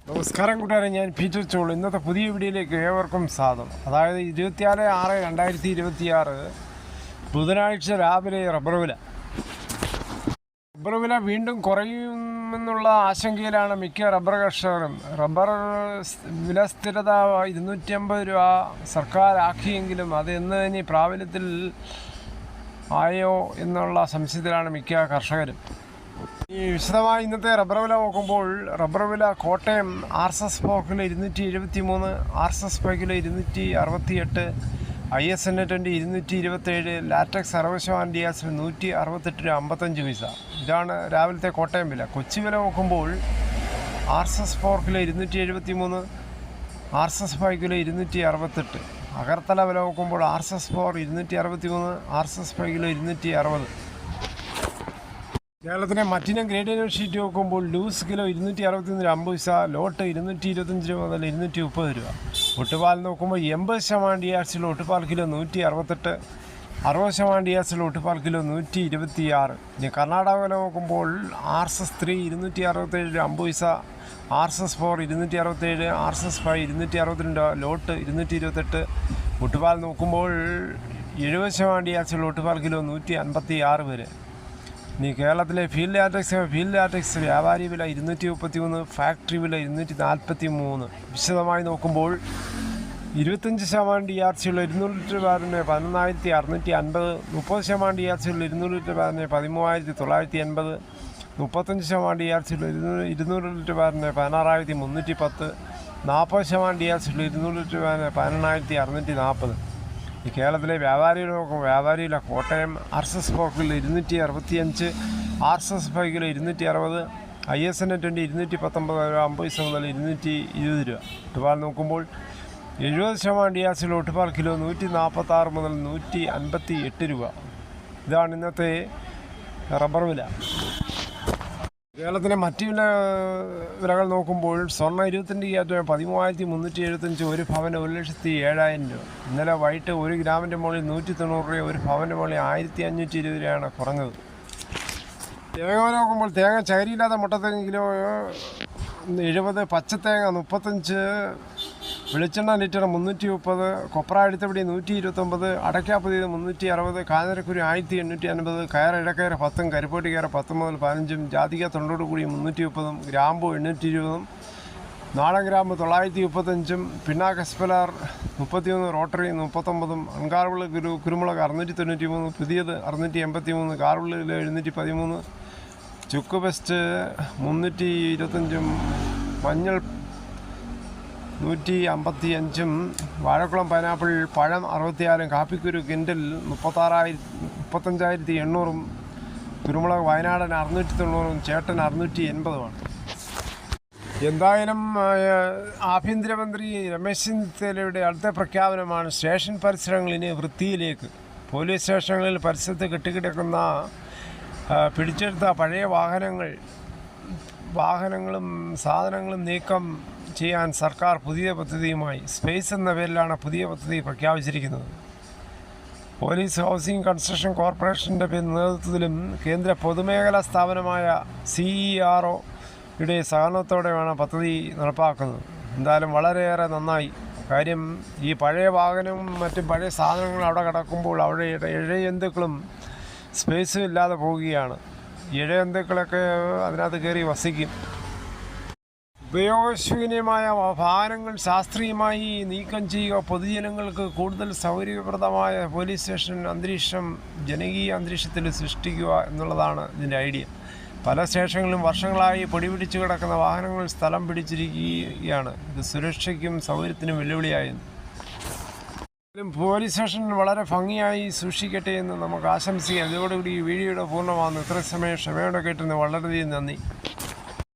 നമസ്കാരം കൂട്ടുകാരെ, ഞാൻ പീറ്റർ ചോൾ. ഇന്നത്തെ പുതിയ വീഡിയോയിലേക്ക് ഏവർക്കും സ്വാഗതം. അതായത് 26/6/2026 ബുധനാഴ്ച രാവിലെ റബ്ബർ വില വീണ്ടും കുറയുമെന്നുള്ള ആശങ്കയിലാണ് മിക്ക റബ്ബർ കർഷകരും. റബ്ബർ വില സ്ഥിരത 250 രൂപ സർക്കാർ ആക്കിയെങ്കിലും അത് എന്ന് ഇനി പ്രാബല്യത്തിൽ ആയോ എന്നുള്ള സംശയത്തിലാണ് മിക്ക കർഷകരും. ഈ വിശദമായി ഇന്നത്തെ റബ്ബർ വില നോക്കുമ്പോൾ റബ്ബർ വില കോട്ടയം RSS പോക്കിൽ 273, RSS പൈക്കിൽ 268, ISN20 227, ലാറ്റക്സ് 60% ഡിയാസിൽ 168 രൂപ 55 പൈസ. ഇതാണ് രാവിലത്തെ കോട്ടയം വില. കൊച്ചി വില നോക്കുമ്പോൾ RSS പോർക്കിൽ 273, RSS പൈക്കിൽ 268, അഗർത്തല വില നോക്കുമ്പോൾ RSS പോർ 263, RSS പൈക്കിൽ 260. കേരളത്തിലെ മറ്റിനം ഗ്രേഡിയൻ ഷീറ്റ് നോക്കുമ്പോൾ ലൂസ് കിലോ 261 50 പൈസ, ലോട്ട് 225 രൂപ മുതൽ 230 രൂപ. ഒട്ടുപാൽ നോക്കുമ്പോൾ 80% ഡിയാസിൽ ഒട്ടുപാൽ കിലോ 168, 60% ഡിയാസിൽ ഒട്ടുപാൽ കിലോ 126. ഇനി കർണാടക വില നോക്കുമ്പോൾ RSS 3 267 50 പൈസ, RSS 4 267, RSS 5 262, ലോട്ട് 228. ഒട്ടുപാൽ നോക്കുമ്പോൾ 70% ഡിയാസിൽ ഒട്ടുപാൽ കിലോ 156 വരെ. ഇനി കേരളത്തിലെ ഫീൽഡ് ലാറ്റക്സ് വ്യാപാരി വില 233, ഫാക്ടറി വില 243. വിശദമായി നോക്കുമ്പോൾ 25% DRCയുള്ള 200 ലിറ്റർ ബാരലിന് 11,650, 30% DRCയുള്ള 200 ലിറ്റർ ബാരലിന് 13,980, 35% DRCയുള്ള 200 ലിറ്റർ ബാരലിന് 16,310, 40% DRCയുള്ള 200 ലിറ്റർ ബാരലിന് 18,640. ഈ കേരളത്തിലെ വ്യാപാരികൾ നോക്കുമ്പോൾ വ്യാപാരിയില്ല കോട്ടയം RSS പോർക്കിൽ 265, RSS പൈക്കിൽ 260, ISN20 219 രൂപ 50 പൈസ മുതൽ 220 രൂപ. ഒട്ടുപാൽ നോക്കുമ്പോൾ 70% ഡിയാസിൽ ഒട്ടുപാൽ കിലോ 146 മുതൽ 158 രൂപ. ഇതാണ് ഇന്നത്തെ റബ്ബർ വില. കേരളത്തിലെ മറ്റ് വിലകൾ നോക്കുമ്പോൾ സ്വർണ്ണ 22 ക്യാരറ്റ് 13,375, ഒരു പവന് 1,07,000 രൂപ. ഇന്നലെ വൈകിട്ട് 1 ഗ്രാമിൻ്റെ മുകളിൽ 190 രൂപ, ഒരു പവൻ്റെ മുകളിൽ 1,520 രൂപയാണ് കുറഞ്ഞത്. തേങ്ങ നോക്കുമ്പോൾ തേങ്ങ ചകരിയില്ലാത്ത മുട്ടത്തേങ്ങ കിലോ 70, പച്ചത്തേങ്ങ 35, വെളിച്ചെണ്ണ ലിറ്റർ 330, കൊപ്ര അടുത്തപടി 129, അടയ്ക്കാപ്പുതിയത് 360, കാഞ്ഞിരക്കുരു 1,850, കയർ ഇടക്കയർ 10, കരിപ്പോട്ടി കയർ 10 മുതൽ 15, ജാതിക തൊണ്ടോട് കൂടി 330, ഗ്രാമ്പു 820, നാടൻ ഗ്രാമ്പ് 935, പിണ്ണാക്ക് എസ്പെലാർ 31, റോട്ടറി 39, അൺകാർബിള് കുരുമുളക് 693, പുതിയത് 683, കാർബിള് 713, ചുക്ക് പെസ്റ്റ് 325, മഞ്ഞൾ 155, വാഴക്കുളം പൈനാപ്പിൾ പഴം 66, കാപ്പിക്കുരു കിൻഡൽ 35,800, കുരുമുളക് വയനാടൻ 690, ചേട്ടൻ 680. എന്തായാലും ആഭ്യന്തരമന്ത്രി രമേശ് ചെന്നിത്തലയുടെ അടുത്ത പ്രഖ്യാപനമാണ് സ്റ്റേഷൻ പരിസരങ്ങൾ ഇനി വൃത്തിയിലേക്ക്. പോലീസ് സ്റ്റേഷനുകളിൽ പരിസരത്ത് കെട്ടിക്കിടക്കുന്ന പിടിച്ചെടുത്ത പഴയ വാഹനങ്ങളും സാധനങ്ങളും നീക്കം ചെയ്യാൻ സർക്കാർ പുതിയ പദ്ധതിയുമായി സ്പേസ് എന്ന പേരിലാണ് പുതിയ പദ്ധതി പ്രഖ്യാപിച്ചിരിക്കുന്നത്. പോലീസ് ഹൗസിംഗ് കൺസ്ട്രക്ഷൻ കോർപ്പറേഷൻ്റെ നേതൃത്വത്തിലും കേന്ദ്ര പൊതുമേഖലാ സ്ഥാപനമായ CEROയുടെ സഹകരണത്തോടെയാണ് പദ്ധതി നടപ്പാക്കുന്നത്. എന്തായാലും വളരെയേറെ നന്നായി. കാര്യം ഈ പഴയ വാഹനവും മറ്റും പഴയ സാധനങ്ങളും അവിടെ കിടക്കുമ്പോൾ അവിടെ ഇഴജന്തുക്കളും സ്പേസും ഇല്ലാതെ പോവുകയാണ്. ഇഴജന്തുക്കളൊക്കെ അതിനകത്ത് കയറി വസിക്കും. ഉപയോഗശൂന്യമായ വാഹനങ്ങൾ ശാസ്ത്രീയമായി നീക്കം ചെയ്യുക, പൊതുജനങ്ങൾക്ക് കൂടുതൽ സൗകര്യപ്രദമായ പോലീസ് സ്റ്റേഷൻ അന്തരീക്ഷം ജനകീയ അന്തരീക്ഷത്തിൽ സൃഷ്ടിക്കുക എന്നുള്ളതാണ് ഇതിൻ്റെ ഐഡിയ. പല സ്റ്റേഷനുകളിലും വർഷങ്ങളായി പൊടിപിടിച്ച് കിടക്കുന്ന വാഹനങ്ങൾ സ്ഥലം പിടിച്ചിരിക്കുകയാണ്. ഇത് സുരക്ഷയ്ക്കും സൗകര്യത്തിനും വെല്ലുവിളിയായിരുന്നു. പോലീസ് സ്റ്റേഷൻ വളരെ ഭംഗിയായി സൂക്ഷിക്കട്ടെ എന്ന് നമുക്ക് ആശംസിക്കാം. ഇതോടുകൂടി ഈ വീഡിയോയുടെ പൂർണ്ണമാകുന്നു. ഇത്ര സമയം ക്ഷമയോടെ കേട്ടുന്നത് വളരെയധികം നന്ദി.